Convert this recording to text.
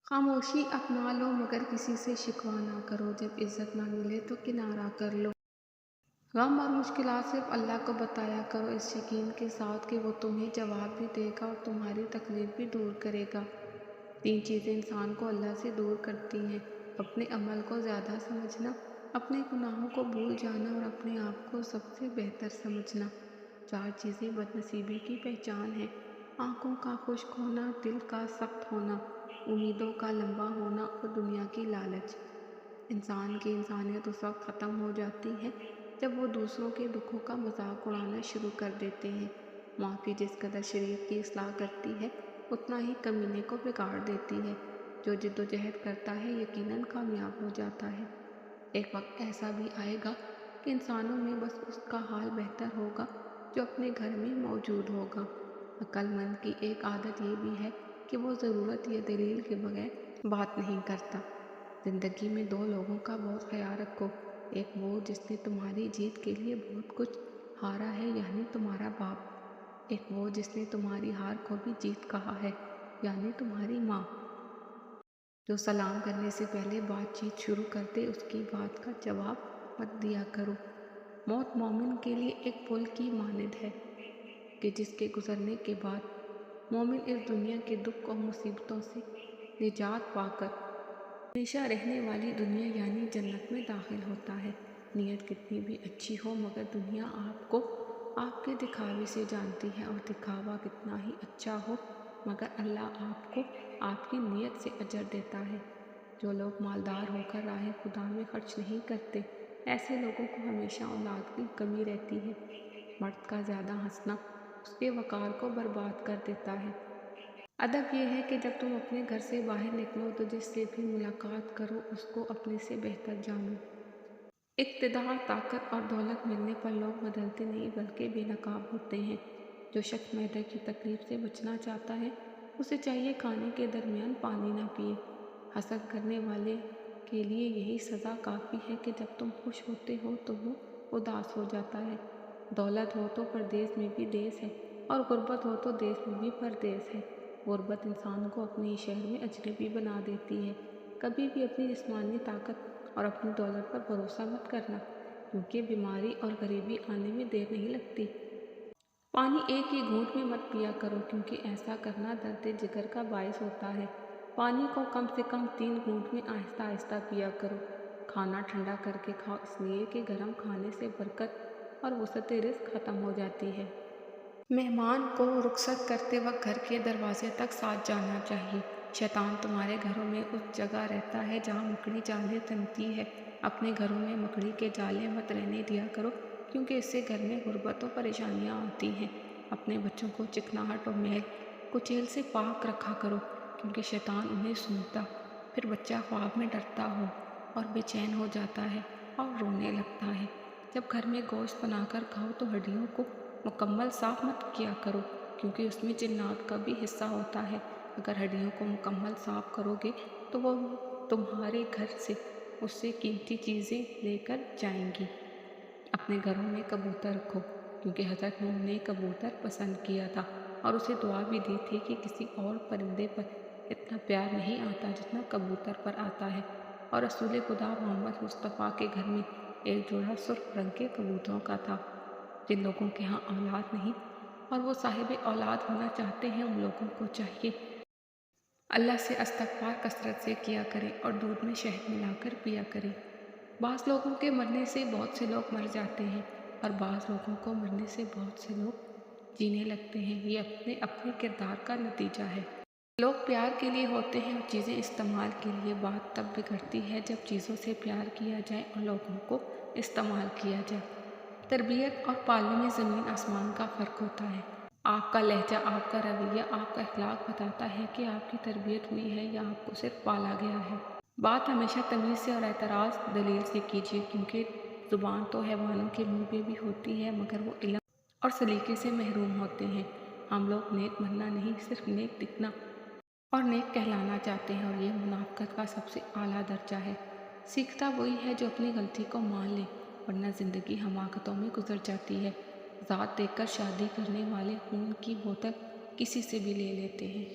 خاموشی اپنا لو مگر کسی سے شکوہ نہ کرو، جب عزت نہ ملے تو کنارہ کر لو۔ غم اور مشکلات صرف اللہ کو بتایا کرو، اس یقین کے ساتھ کہ وہ تمہیں جواب بھی دے گا اور تمہاری تکلیف بھی دور کرے گا۔ 3 چیزیں انسان کو اللہ سے دور کرتی ہیں: اپنے عمل کو زیادہ سمجھنا، اپنے گناہوں کو بھول جانا اور اپنے آپ کو سب سے بہتر سمجھنا۔ 4 چیزیں بد نصیبی کی پہچان ہیں: آنکھوں کا خشک ہونا، دل کا سخت ہونا، امیدوں کا لمبا ہونا اور دنیا کی لالچ۔ انسان کی انسانیت اس وقت ختم ہو جاتی ہے جب وہ دوسروں کے دکھوں کا مذاق اڑانا شروع کر دیتے ہیں۔ معافی جس قدر شریعت کی اصلاح کرتی ہے، اتنا ہی کمینے کو بگاڑ دیتی ہے۔ جو جد و جہد کرتا ہے یقیناً کامیاب ہو جاتا ہے۔ ایک وقت ایسا بھی آئے گا کہ انسانوں میں بس اس کا حال بہتر ہوگا جو اپنے گھر میں موجود ہوگا۔ عقل مند کی ایک عادت یہ بھی ہے کہ وہ ضرورت یا دلیل کے بغیر بات نہیں کرتا۔ زندگی میں 2 لوگوں کا بہت خیال رکھو: ایک وہ جس نے تمہاری جیت کے لیے بہت کچھ ہارا ہے، یعنی تمہارا باپ۔ ایک وہ جس نے تمہاری ہار کو بھی جیت کہا ہے، یعنی تمہاری ماں۔ جو سلام کرنے سے پہلے بات چیت شروع کر دے، اس کی بات کا جواب مت دیا کرو۔ موت مومن کے لیے ایک پل کی مانند ہے کہ جس کے گزرنے کے بعد مومن اس دنیا کے دکھ اور مصیبتوں سے نجات پا کر ہمیشہ رہنے والی دنیا یعنی جنت میں داخل ہوتا ہے۔ نیت کتنی بھی اچھی ہو مگر دنیا آپ کو آپ کے دکھاوے سے جانتی ہے، اور دکھاوا کتنا ہی اچھا ہو مگر اللہ آپ کو آپ کی نیت سے اجر دیتا ہے۔ جو لوگ مالدار ہو کر راہ خدا میں خرچ نہیں کرتے، ایسے لوگوں کو ہمیشہ اولاد کی کمی رہتی ہے۔ مرد کا زیادہ ہنسنا اس کے وقار کو برباد کر دیتا ہے۔ ادب یہ ہے کہ جب تم اپنے گھر سے باہر نکلو تو جس سے بھی ملاقات کرو اس کو اپنے سے بہتر جانو۔ اقتدار، طاقت اور دولت ملنے پر لوگ بدلتے نہیں بلکہ بے نقاب ہوتے ہیں۔ جو شخص معدے کی تکلیف سے بچنا چاہتا ہے، اسے چاہیے کھانے کے درمیان پانی نہ پیے۔ حسد کرنے والے کے لیے یہی سزا کافی ہے کہ جب تم خوش ہوتے ہو تو وہ اداس ہو جاتا ہے۔ دولت ہو تو پردیس میں بھی دیس ہے، اور غربت ہو تو دیس میں بھی پردیس ہے۔ غربت انسان کو اپنے ہی شہر میں اجنبی بنا دیتی ہے۔ کبھی بھی اپنی جسمانی طاقت اور اپنی دولت پر بھروسہ مت کرنا، کیونکہ بیماری اور غریبی آنے میں دیر نہیں لگتی۔ پانی ایک ہی گھونٹ میں مت پیا کرو، کیونکہ ایسا کرنا درد جگر کا باعث ہوتا ہے۔ پانی کو کم سے کم 3 گھونٹ میں آہستہ آہستہ پیا کرو۔ کھانا ٹھنڈا کر کے کھاؤ، اس لیے کہ گرم کھانے سے برکت اور وسعت رزق ختم ہو جاتی ہے۔ مہمان کو رخصت کرتے وقت گھر کے دروازے تک ساتھ جانا چاہیے۔ شیطان تمہارے گھروں میں اس جگہ رہتا ہے جہاں مکڑی جالے تنتی ہے۔ اپنے گھروں میں مکڑی کے جالے مت رہنے دیا کرو، کیونکہ اس سے گھر میں غربت و پریشانیاں آتی ہیں۔ اپنے بچوں کو چکناہٹ اور میل کچیل سے پاک رکھا کرو، کیونکہ شیطان انہیں سونگھتا، پھر بچہ خواب میں ڈرتا ہو اور بے چین ہو جاتا ہے اور رونے لگتا ہے۔ جب گھر میں گوشت بنا کر کھاؤ تو ہڈیوں کو مکمل صاف مت کیا کرو، کیونکہ اس میں جنات کا بھی حصہ ہوتا ہے۔ اگر ہڈیوں کو مکمل صاف کرو گے تو وہ تمہارے گھر سے اس سے قیمتی چیزیں لے کر جائیں گی۔ اپنے گھروں میں کبوتر رکھو، کیونکہ حضرت نوح نے کبوتر پسند کیا تھا اور اسے دعا بھی دی تھی کہ کسی اور پرندے پر اتنا پیار نہیں آتا جتنا کبوتر پر آتا ہے۔ اور رسول خدا محمد مصطفیٰ کے گھر میں ایک جوڑا سرخ رنگ کے کبوتروں کا تھا۔ جن لوگوں کے ہاں اولاد نہیں اور وہ صاحب اولاد ہونا چاہتے ہیں، ان لوگوں کو چاہیے اللہ سے استغفار کثرت سے کیا کریں اور دودھ میں شہد ملا کر پیا کریں۔ بعض لوگوں کے مرنے سے بہت سے لوگ مر جاتے ہیں، اور بعض لوگوں کو مرنے سے بہت سے لوگ جینے لگتے ہیں۔ یہ اپنے اپنے کردار کا نتیجہ ہے۔ لوگ پیار کے لیے ہوتے ہیں اور چیزیں استعمال کے لیے۔ بات تب بگڑتی ہے جب چیزوں سے پیار کیا جائے اور لوگوں کو استعمال کیا جائے۔ تربیت اور پالنے میں زمین آسمان کا فرق ہوتا ہے۔ آپ کا لہجہ، آپ کا رویہ، آپ کا اخلاق بتاتا ہے کہ آپ کی تربیت ہوئی ہے یا آپ کو صرف پالا گیا ہے۔ بات ہمیشہ تمیز سے اور اعتراض دلیل سے کیجیے، کیونکہ زبان تو حیوانوں کے منہ پہ بھی ہوتی ہے مگر وہ علم اور سلیقے سے محروم ہوتے ہیں۔ ہم لوگ نیک بننا نہیں، صرف نیک دکھنا اور نیک کہلانا چاہتے ہیں، اور یہ منافقت کا سب سے اعلیٰ درجہ ہے۔ سیکھتا وہی ہے جو اپنی غلطی کو مان لے، ورنہ زندگی حماقتوں میں گزر جاتی ہے۔ ذات دیکھ کر شادی کرنے والے خون کی بوتل کسی سے بھی لے لیتے ہیں۔